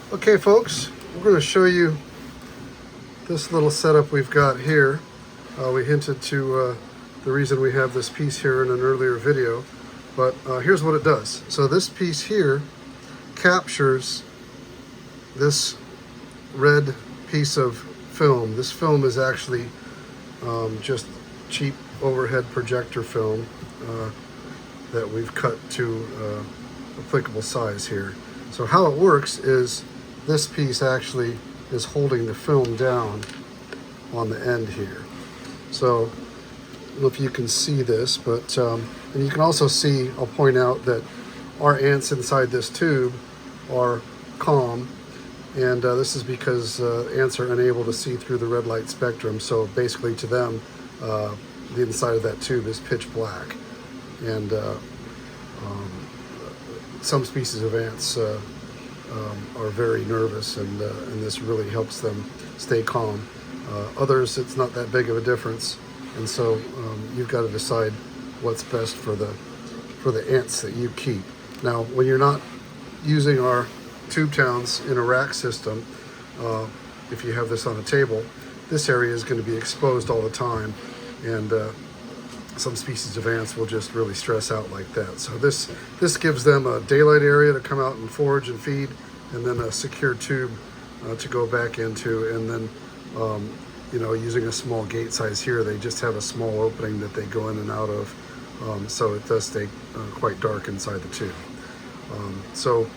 Okay folks, we're going to show you this little setup we've got here. We hinted to the reason we have this piece here in an earlier video, but here's what it does. So this piece here captures this red piece of film. This film is actually just cheap overhead projector film that we've cut to applicable size here. So how it works is this piece actually is holding the film down on the end here. So I don't know if you can see this, but and you can also see, I'll point out that our ants inside this tube are calm, and this is because ants are unable to see through the red light spectrum. So basically to them, the inside of that tube is pitch black, and some species of ants are very nervous, and this really helps them stay calm. Others, it's not that big of a difference, and so you've got to decide what's best for the ants that you keep. Now, when you're not using our TubeTowns in a rack system, if you have this on a table, this area is going to be exposed all the time, and some species of ants will just really stress out like that. So this gives them a daylight area to come out and forage and feed, and then a secure tube to go back into, and then you know, using a small gate size here, they just have a small opening that they go in and out of, so it does stay quite dark inside the tube. So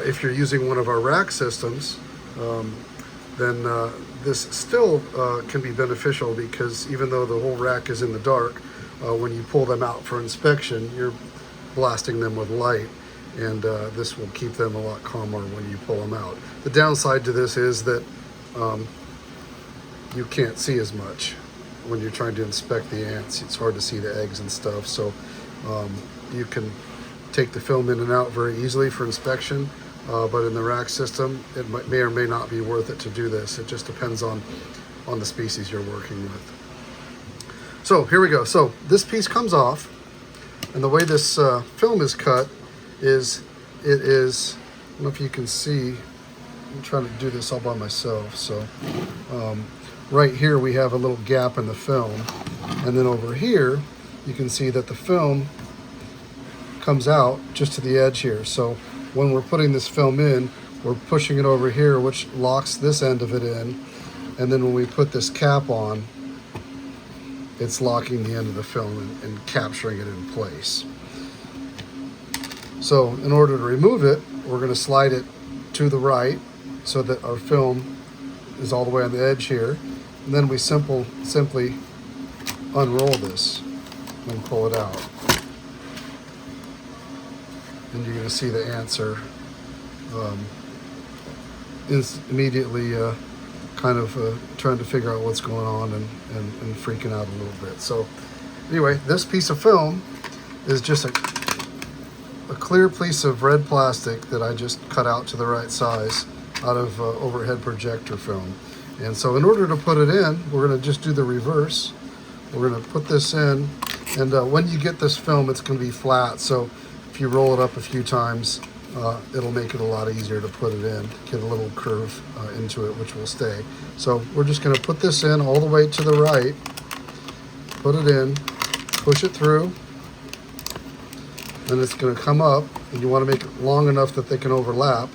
if you're using one of our rack systems, then this still can be beneficial, because even though the whole rack is in the dark, when you pull them out for inspection, you're blasting them with light, and this will keep them a lot calmer when you pull them out. The downside to this is that you can't see as much when you're trying to inspect the ants. It's hard to see the eggs and stuff, so you can take the film in and out very easily for inspection, but in the rack system, it may or may not be worth it to do this. It just depends on the species you're working with. So here we go. So this piece comes off, and the way this film is cut is, I don't know if you can see, I'm trying to do this all by myself. So right here we have a little gap in the film, and then over here you can see that the film comes out just to the edge here. So when we're putting this film in, we're pushing it over here, which locks this end of it in, and then when we put this cap on, it's locking the end of the film and capturing it in place. So in order to remove it, we're going to slide it to the right so that our film is all the way on the edge here, and then we simply unroll this and pull it out. And you're going to see the ants are immediately kind of trying to figure out what's going on and freaking out a little bit. So anyway, this piece of film is just a clear piece of red plastic that I just cut out to the right size out of overhead projector film. And so in order to put it in, we're going to just do the reverse. We're going to put this in, and when you get this film, it's going to be flat. So if you roll it up a few times, it'll make it a lot easier to put it in, get a little curve into it, which will stay. So we're just going to put this in all the way to the right, put it in, push it through, and it's going to come up, and you want to make it long enough that they can overlap.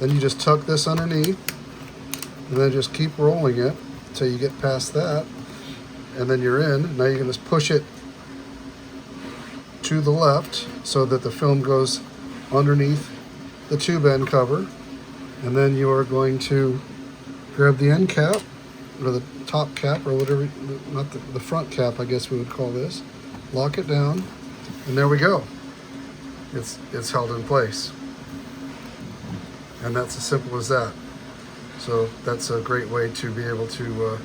Then you just tuck this underneath, and then just keep rolling it until you get past that, and then you're in. Now you're going to push it to the left so that the film goes underneath the tube end cover, and then you are going to grab the end cap, or the top cap, or whatever, not the front cap, I guess we would call this, lock it down, and there we go. It's held in place, and that's as simple as that. So that's a great way to be able to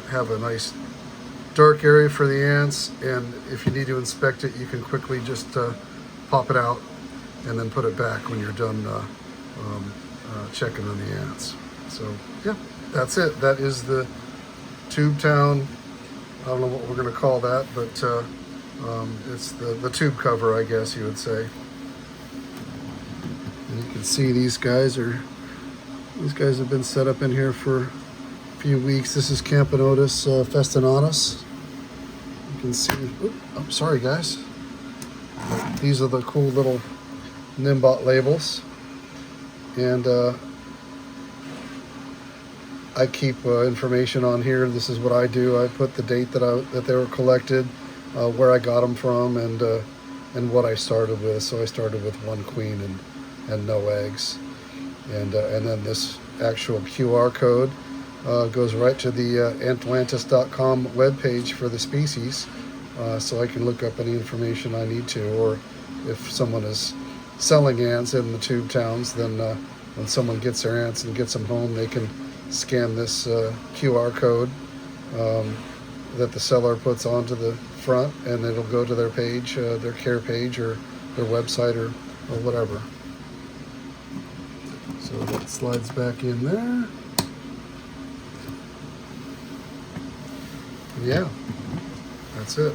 have a nice dark area for the ants, and if you need to inspect it, you can quickly just pop it out and then put it back when you're done checking on the ants. So yeah, that's it. That is the TubeTown, I don't know what we're going to call that, but it's the tube cover, I guess you would say. And you can see these guys are These guys have been set up in here for a few weeks. This is Camponotus festinatus. You can see, I'm sorry guys. These are the cool little Nimbot labels. And I keep information on here. This is what I do. I put the date that they were collected, where I got them from, and what I started with. So I started with 1 queen and no eggs. And then this actual QR code goes right to the Atlantis.com webpage for the species, so I can look up any information I need to, or if someone is selling ants in the tube towns, then when someone gets their ants and gets them home, they can scan this QR code that the seller puts onto the front, and it'll go to their page, their care page, or their website, or whatever. So that slides back in there. Yeah, that's it.